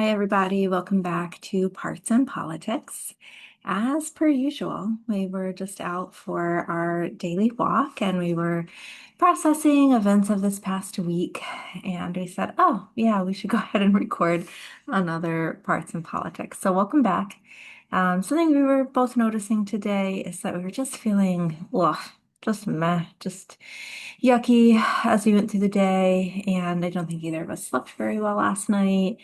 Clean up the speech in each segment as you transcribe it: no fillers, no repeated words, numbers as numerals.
Hi, everybody. Welcome back to Parts and Politics. As per usual, we were just out for our daily walk and we were processing events of this past week. And we said, oh, yeah, we should go ahead and record another Parts and Politics. So, welcome back. Something we were both noticing today is that we were just feeling, ugh, just meh, just yucky as we went through the day. And I don't think either of us slept very well last night.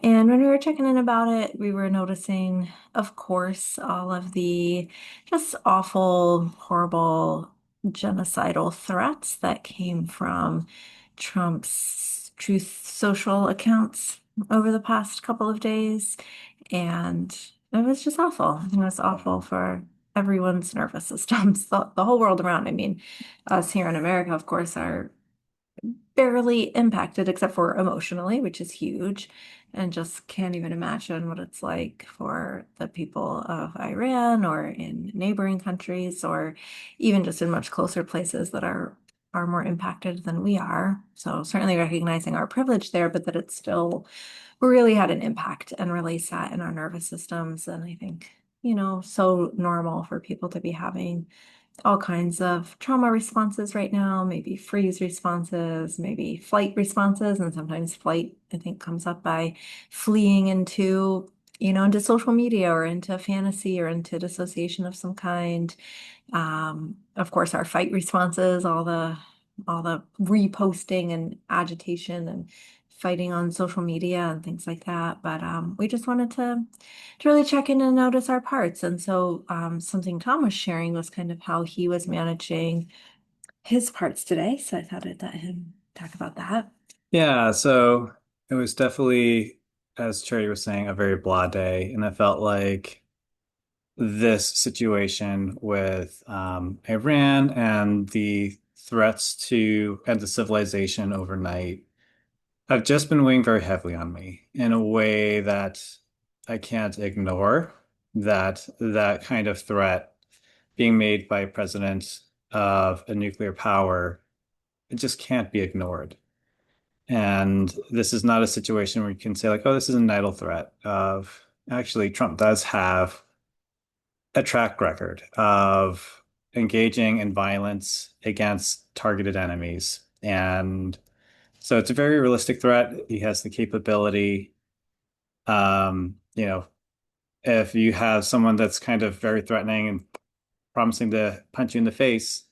And when we were checking in about it, we were noticing, of course, all of the just awful, horrible, genocidal threats that came from Trump's Truth Social accounts over the past couple of days. And it was just awful. It was awful for everyone's nervous systems, the whole world around. I mean, us here in America, of course, are barely impacted except for emotionally, which is huge, and just can't even imagine what it's like for the people of Iran or in neighboring countries or even just in much closer places that are more impacted than we are. So certainly recognizing our privilege there, but that it's still really had an impact and really sat in our nervous systems. And I think, so normal for people to be having all kinds of trauma responses right now, maybe freeze responses, maybe flight responses, and sometimes flight, I think, comes up by fleeing into social media or into fantasy or into dissociation of some kind. Of course, our fight responses, all the reposting and agitation and fighting on social media and things like that. But we just wanted to really check in and notice our parts. And so something Tom was sharing was kind of how he was managing his parts today. So I thought I'd let him talk about that. Yeah, so it was definitely, as Cherry was saying, a very blah day. And I felt like this situation with Iran and the threats to end the civilization overnight have just been weighing very heavily on me in a way that I can't ignore that kind of threat being made by a president of a nuclear power, it just can't be ignored. And this is not a situation where you can say, like, oh, this is an idle threat of actually Trump does have a track record of engaging in violence against targeted enemies. And so it's a very realistic threat. He has the capability. You know, if you have someone that's kind of very threatening and promising to punch you in the face,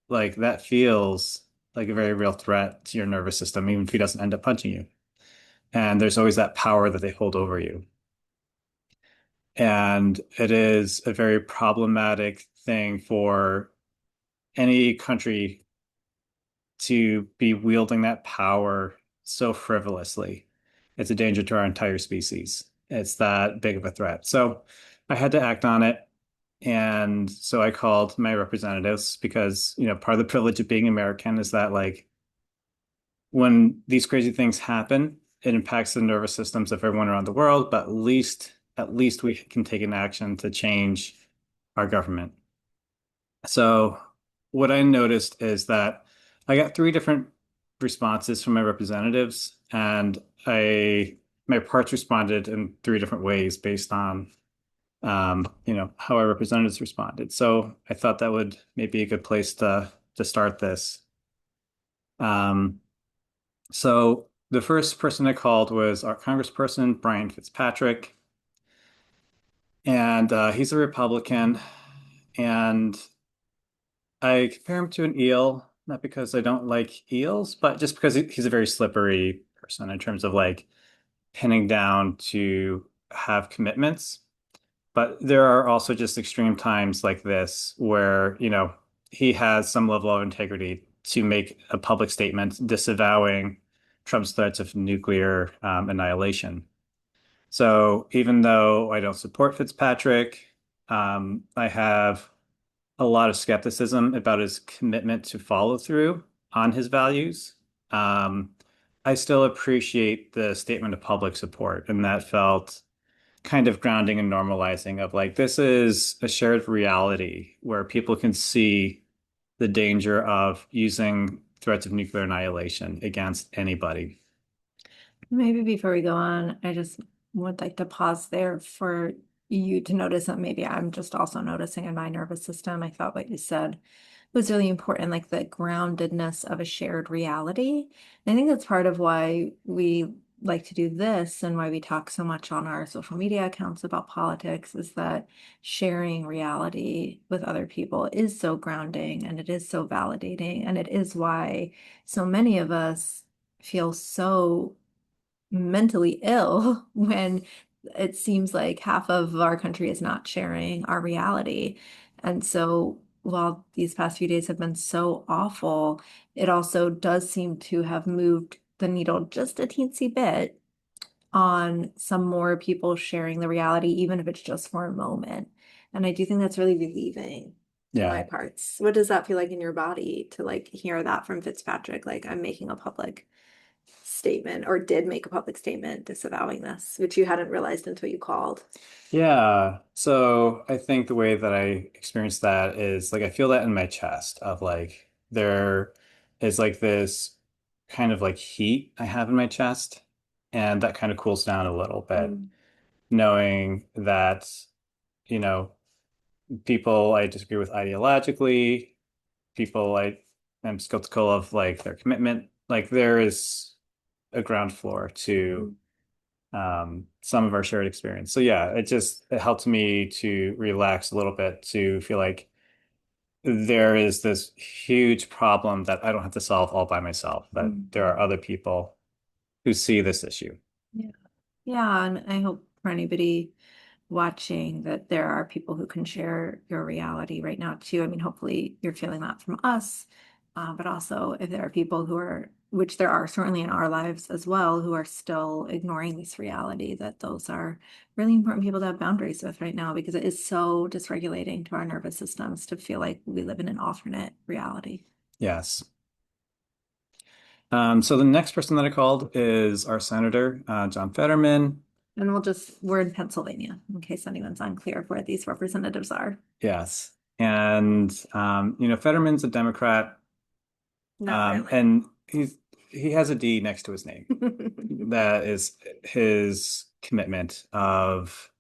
like that feels like a very real threat to your nervous system, even if he doesn't end up punching you. And there's always that power that they hold over you. And it is a very problematic thing for any country to be wielding that power so frivolously. It's a danger to our entire species. It's that big of a threat. So I had to act on it. And so I called my representatives because, part of the privilege of being American is that, like, when these crazy things happen, it impacts the nervous systems of everyone around the world, but at least we can take an action to change our government. So what I noticed is that I got three different responses from my representatives, and I my parts responded in three different ways based on how our representatives responded. So I thought that would maybe a good place to start this. Um, So the first person I called was our Congressperson, Brian Fitzpatrick, and he's a Republican. And I compare him to an eel, not because I don't like eels, but just because he's a very slippery person in terms of like pinning down to have commitments. But there are also just extreme times like this where, he has some level of integrity to make a public statement disavowing Trump's threats of nuclear annihilation. So even though I don't support Fitzpatrick, I have a lot of skepticism about his commitment to follow through on his values. Um, I still appreciate the statement of public support, and that felt kind of grounding and normalizing of like, this is a shared reality where people can see the danger of using threats of nuclear annihilation against anybody. Maybe before we go on, I just would like to pause there for you to notice that maybe I'm just also noticing in my nervous system. I thought what you said was really important, like the groundedness of a shared reality. And I think that's part of why we like to do this and why we talk so much on our social media accounts about politics is that sharing reality with other people is so grounding and it is so validating. And it is why so many of us feel so mentally ill when it seems like half of our country is not sharing our reality. And so while these past few days have been so awful, it also does seem to have moved the needle just a teensy bit on some more people sharing the reality, even if it's just for a moment. And I do think that's really relieving for my Yeah. parts. What does that feel like in your body to like hear that from Fitzpatrick? Like I'm making a public statement or did make a public statement disavowing this, which you hadn't realized until you called. Yeah. So I think the way that I experience that is like I feel that in my chest of like there is like this kind of like heat I have in my chest, and that kind of cools down a little bit, Mm. knowing that, you know, people I disagree with ideologically, people I am skeptical of like their commitment, like there is a ground floor to some of our shared experience. So yeah, it helped me to relax a little bit, to feel like there is this huge problem that I don't have to solve all by myself, that there are Mhm. other people who see this issue. Yeah. Yeah, and I hope for anybody watching that there are people who can share your reality right now too. I mean, hopefully you're feeling that from us, but also if there are people who are, which there are certainly in our lives as well, who are still ignoring this reality, that those are really important people to have boundaries with right now because it is so dysregulating to our nervous systems to feel like we live in an alternate reality. Yes. So the next person that I called is our Senator, John Fetterman. And we're in Pennsylvania, in case anyone's unclear of where these representatives are. Yes. And Fetterman's a Democrat, Not really. and he has a D next to his name. That is his commitment of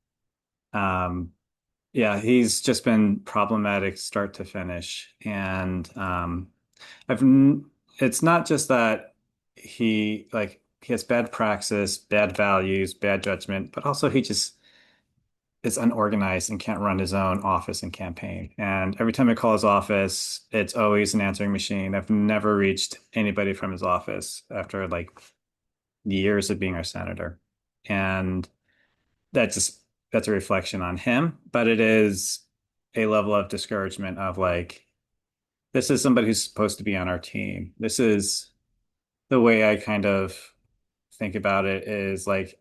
yeah, he's just been problematic start to finish. And I've n it's not just that he has bad praxis, bad values, bad judgment, but also he just is unorganized and can't run his own office and campaign. And every time I call his office, it's always an answering machine. I've never reached anybody from his office after like years of being our senator. And that just that's a reflection on him, but it is a level of discouragement of like, this is somebody who's supposed to be on our team. This is the way I kind of think about it is like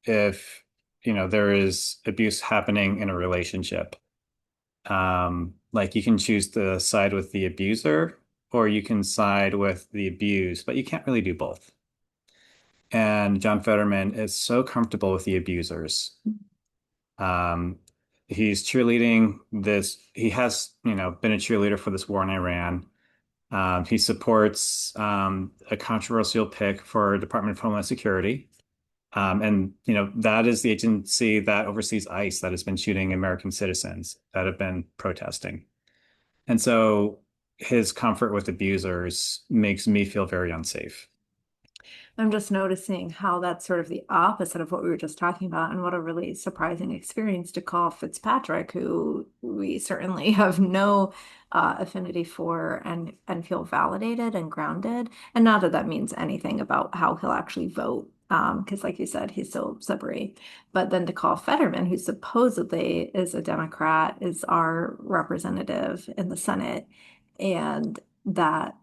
if there is abuse happening in a relationship, like you can choose to side with the abuser or you can side with the abused, but you can't really do both. And John Fetterman is so comfortable with the abusers. Um, he's cheerleading this. He has, been a cheerleader for this war in Iran. He supports a controversial pick for Department of Homeland Security. And, that is the agency that oversees ICE that has been shooting American citizens that have been protesting. And so his comfort with abusers makes me feel very unsafe. I'm just noticing how that's sort of the opposite of what we were just talking about, and what a really surprising experience to call Fitzpatrick, who we certainly have no affinity for and feel validated and grounded. And not that that means anything about how he'll actually vote, because like you said, he's so slippery. But then to call Fetterman, who supposedly is a Democrat, is our representative in the Senate, and that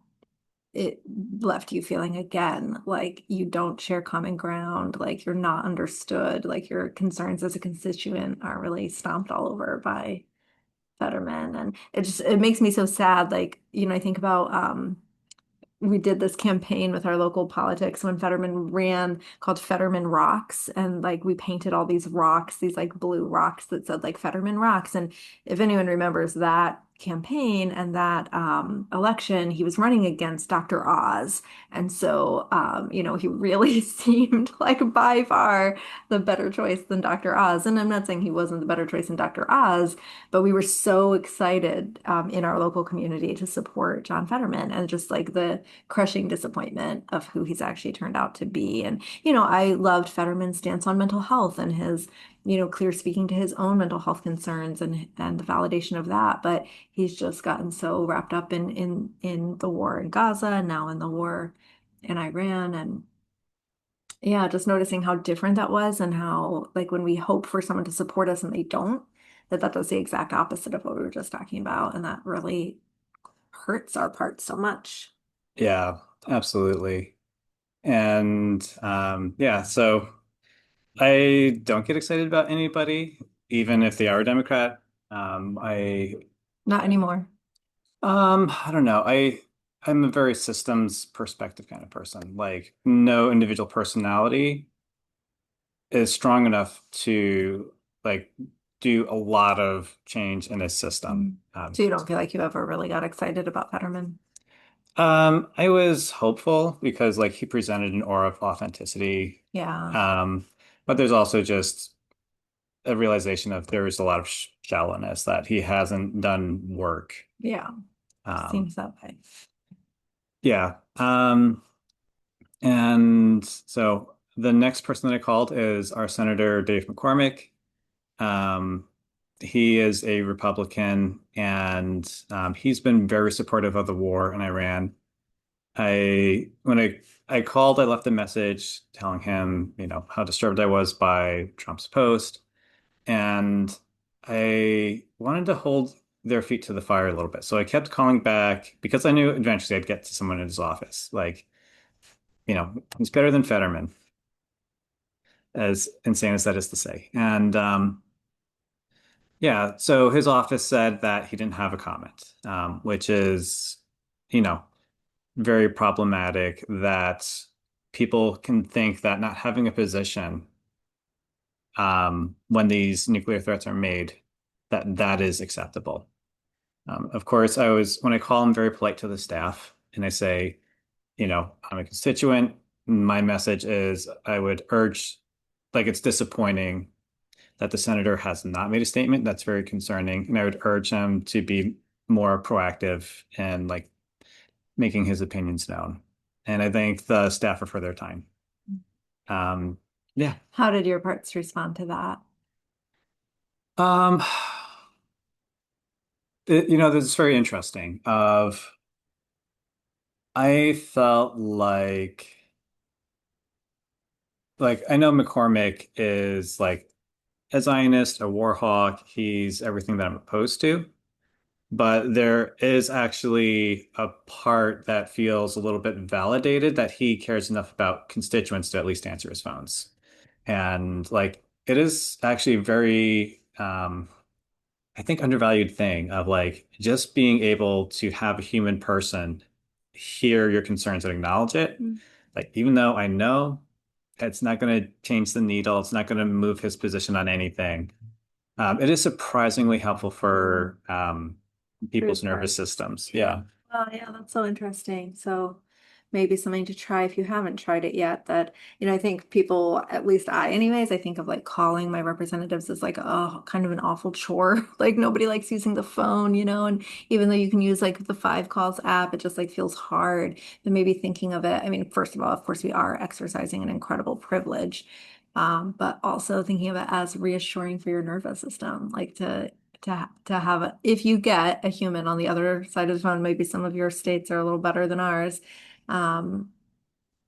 it left you feeling again like you don't share common ground, like you're not understood, like your concerns as a constituent are really stomped all over by Fetterman. And it makes me so sad. Like, I think about we did this campaign with our local politics when Fetterman ran called Fetterman Rocks. And like we painted all these rocks, these like blue rocks that said like Fetterman Rocks. And if anyone remembers that campaign and that election, he was running against Dr. Oz. And so, he really seemed like by far the better choice than Dr. Oz. And I'm not saying he wasn't the better choice than Dr. Oz, but we were so excited in our local community to support John Fetterman and just like the crushing disappointment of who he's actually turned out to be. And, I loved Fetterman's stance on mental health and his clear speaking to his own mental health concerns and the validation of that. But he's just gotten so wrapped up in the war in Gaza and now in the war in Iran. And yeah, just noticing how different that was and how like when we hope for someone to support us and they don't, that does the exact opposite of what we were just talking about. And that really hurts our part so much. Yeah, absolutely. And yeah, so I don't get excited about anybody, even if they are a Democrat. I Not anymore. I don't know. I'm a very systems perspective kind of person. Like no individual personality is strong enough to like do a lot of change in a system. Mm. So you don't feel like you ever really got excited about Fetterman? I was hopeful because like he presented an aura of authenticity. Yeah. Um, but there's also just a realization of there is a lot of shallowness that he hasn't done work. Yeah. Um, Seems that way. yeah. And so the next person that I called is our Senator Dave McCormick. Um, he is a Republican and he's been very supportive of the war in Iran. When I called, I left a message telling him, how disturbed I was by Trump's post, and I wanted to hold their feet to the fire a little bit. So I kept calling back because I knew eventually I'd get to someone in his office. Like, he's better than Fetterman, as insane as that is to say. And yeah, so his office said that he didn't have a comment, which is, you know, very problematic that people can think that not having a position when these nuclear threats are made, that that is acceptable. Of course, when I call, I'm very polite to the staff and I say, I'm a constituent. My message is I would urge, like, it's disappointing that the senator has not made a statement. That's very concerning. And I would urge him to be more proactive and like making his opinions known. And I thank the staffer for their time. Um, yeah. How did your parts respond to that? Um, this is very interesting. I felt like I know McCormick is like a Zionist, a war hawk. He's everything that I'm opposed to. But there is actually a part that feels a little bit validated that he cares enough about constituents to at least answer his phones. And like it is actually very I think undervalued thing of like just being able to have a human person hear your concerns and acknowledge it. Mm. Like even though I know it's not going to change the needle, it's not going to move his position on anything. It is surprisingly helpful for For his people's nervous part. systems. Yeah. Yeah. Oh, yeah, that's so interesting. So maybe something to try if you haven't tried it yet. That, I think people, at least I, anyways, I think of like calling my representatives as like, oh, kind of an awful chore. Like nobody likes using the phone, and even though you can use like the Five Calls app, it just like feels hard. But maybe thinking of it, I mean, first of all, of course, we are exercising an incredible privilege. But also thinking of it as reassuring for your nervous system, like to have if you get a human on the other side of the phone, maybe some of your states are a little better than ours. Um,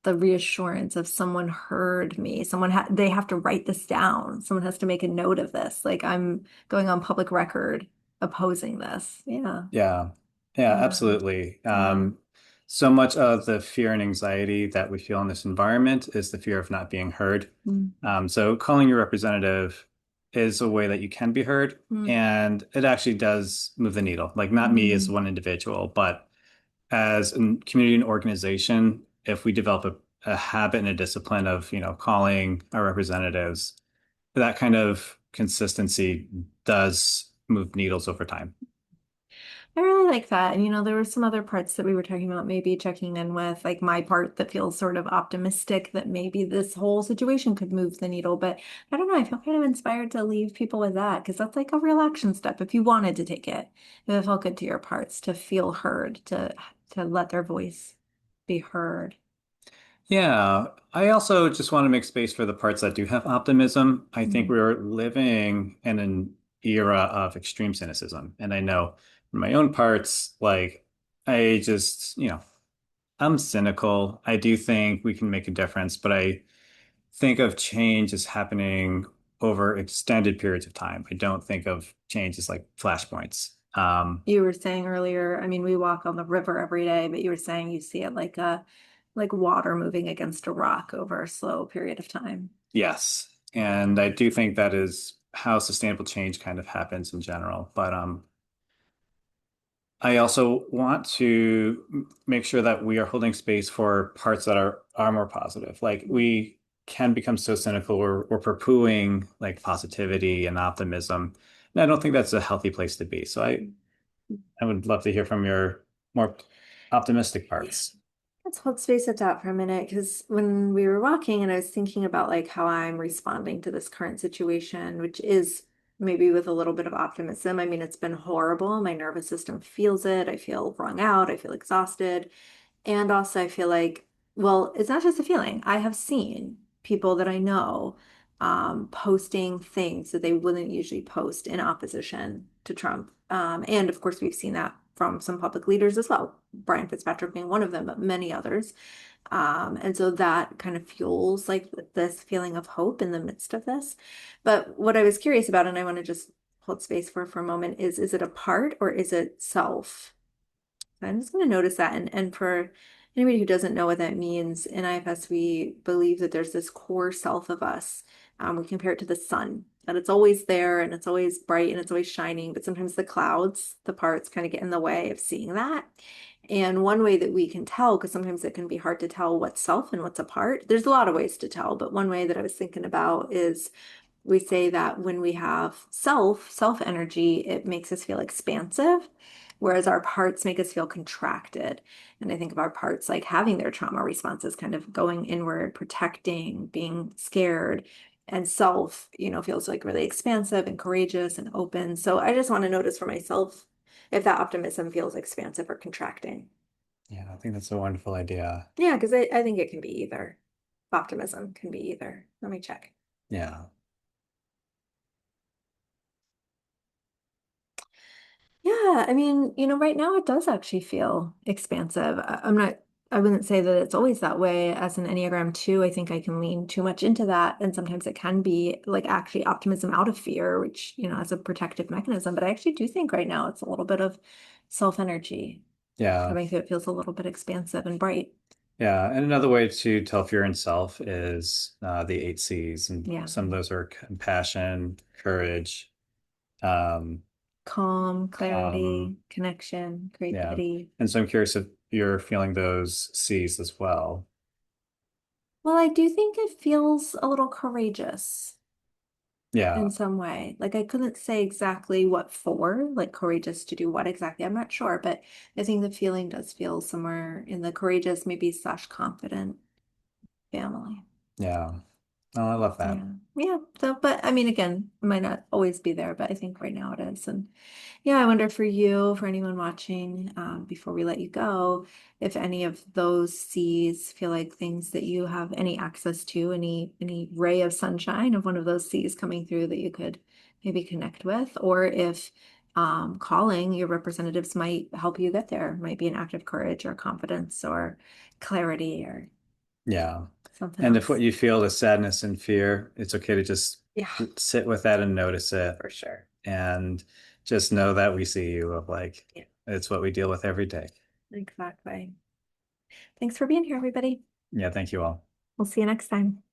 the reassurance of someone heard me, they have to write this down. Someone has to make a note of this. Like I'm going on public record opposing this. Yeah. Yeah. Yeah, Yeah. absolutely. Yeah. So much of the fear and anxiety that we feel in this environment is the fear of not being heard. Mm. So calling your representative is a way that you can be heard, Mm. and it actually does move the needle. Like not me as Mm. one individual, but as a community and organization, if we develop a habit and a discipline of, calling our representatives, that kind of consistency does move needles over time. I really like that. And there were some other parts that we were talking about, maybe checking in with, like my part that feels sort of optimistic that maybe this whole situation could move the needle. But I don't know, I feel kind of inspired to leave people with that because that's like a real action step if you wanted to take it. If it felt good to your parts to feel heard, to let their voice be heard. Yeah, I also just want to make space for the parts that do have optimism. I think Mm. we're living in an era of extreme cynicism. And I know for my own parts, like, I just, I'm cynical. I do think we can make a difference, but I think of change as happening over extended periods of time. I don't think of change as like flashpoints. You were saying earlier, I mean, we walk on the river every day, but you were saying you see it like water moving against a rock over a slow period of time. Yes. And I do think that is how sustainable change kind of happens in general. But I also want to make sure that we are holding space for parts that are more positive. Like we can become so cynical, we're poo-pooing like positivity and optimism. And I don't think that's a healthy place to be. So I would love to hear from your more optimistic parts. Let's hold space at that for a minute, because when we were walking and I was thinking about like how I'm responding to this current situation, which is maybe with a little bit of optimism. I mean, it's been horrible. My nervous system feels it. I feel wrung out. I feel exhausted. And also, I feel like, well, it's not just a feeling. I have seen people that I know posting things that they wouldn't usually post in opposition to Trump. And of course, we've seen that from some public leaders as well, Brian Fitzpatrick being one of them, but many others. And so that kind of fuels like this feeling of hope in the midst of this. But what I was curious about, and I want to just hold space for a moment, is it a part or is it self? I'm just going to notice that. And for anybody who doesn't know what that means, in IFS, we believe that there's this core self of us. We compare it to the sun, that it's always there and it's always bright and it's always shining, but sometimes the clouds, the parts kind of get in the way of seeing that. And one way that we can tell, because sometimes it can be hard to tell what's self and what's a part, there's a lot of ways to tell, but one way that I was thinking about is we say that when we have self energy, it makes us feel expansive, whereas our parts make us feel contracted. And I think of our parts like having their trauma responses, kind of going inward, protecting, being scared. And self, feels like really expansive and courageous and open. So I just want to notice for myself if that optimism feels expansive or contracting. Yeah, I think that's a wonderful idea. Yeah, because I think it can be either. Optimism can be either. Let me check. Yeah. Yeah, I mean, right now it does actually feel expansive. I wouldn't say that it's always that way. As an Enneagram 2, I think I can lean too much into that. And sometimes it can be like actually optimism out of fear, which, as a protective mechanism. But I actually do think right now it's a little bit of self energy Yeah. coming through. It feels a little bit expansive and bright. Yeah, and another way to tell fear and self is the eight C's, and Yeah. some of those are compassion, courage, um, Calm, calm. clarity, connection, Yeah, creativity. and so I'm curious if you're feeling those C's as well. Well, I do think it feels a little courageous Yeah, in some way. Like I couldn't say exactly what for, like courageous to do what exactly. I'm not sure, but I think the feeling does feel somewhere in the courageous, maybe slash confident family. yeah. Oh, I love that. Yeah. Yeah. So, but I mean, again, it might not always be there, but I think right now it is. And yeah, I wonder for you, for anyone watching, before we let you go, if any of those C's feel like things that you have any access to, any ray of sunshine of one of those C's coming through that you could maybe connect with, or if calling your representatives might help you get there, might be an act of courage or confidence or clarity or Yeah. something And if what else. you feel is sadness and fear, it's okay to just Yeah, sit with that and notice it, for sure. and just know that we see you of like, Yeah, it's what we deal with every day. exactly. Thanks for being here, everybody. Yeah, thank you all. We'll see you next time.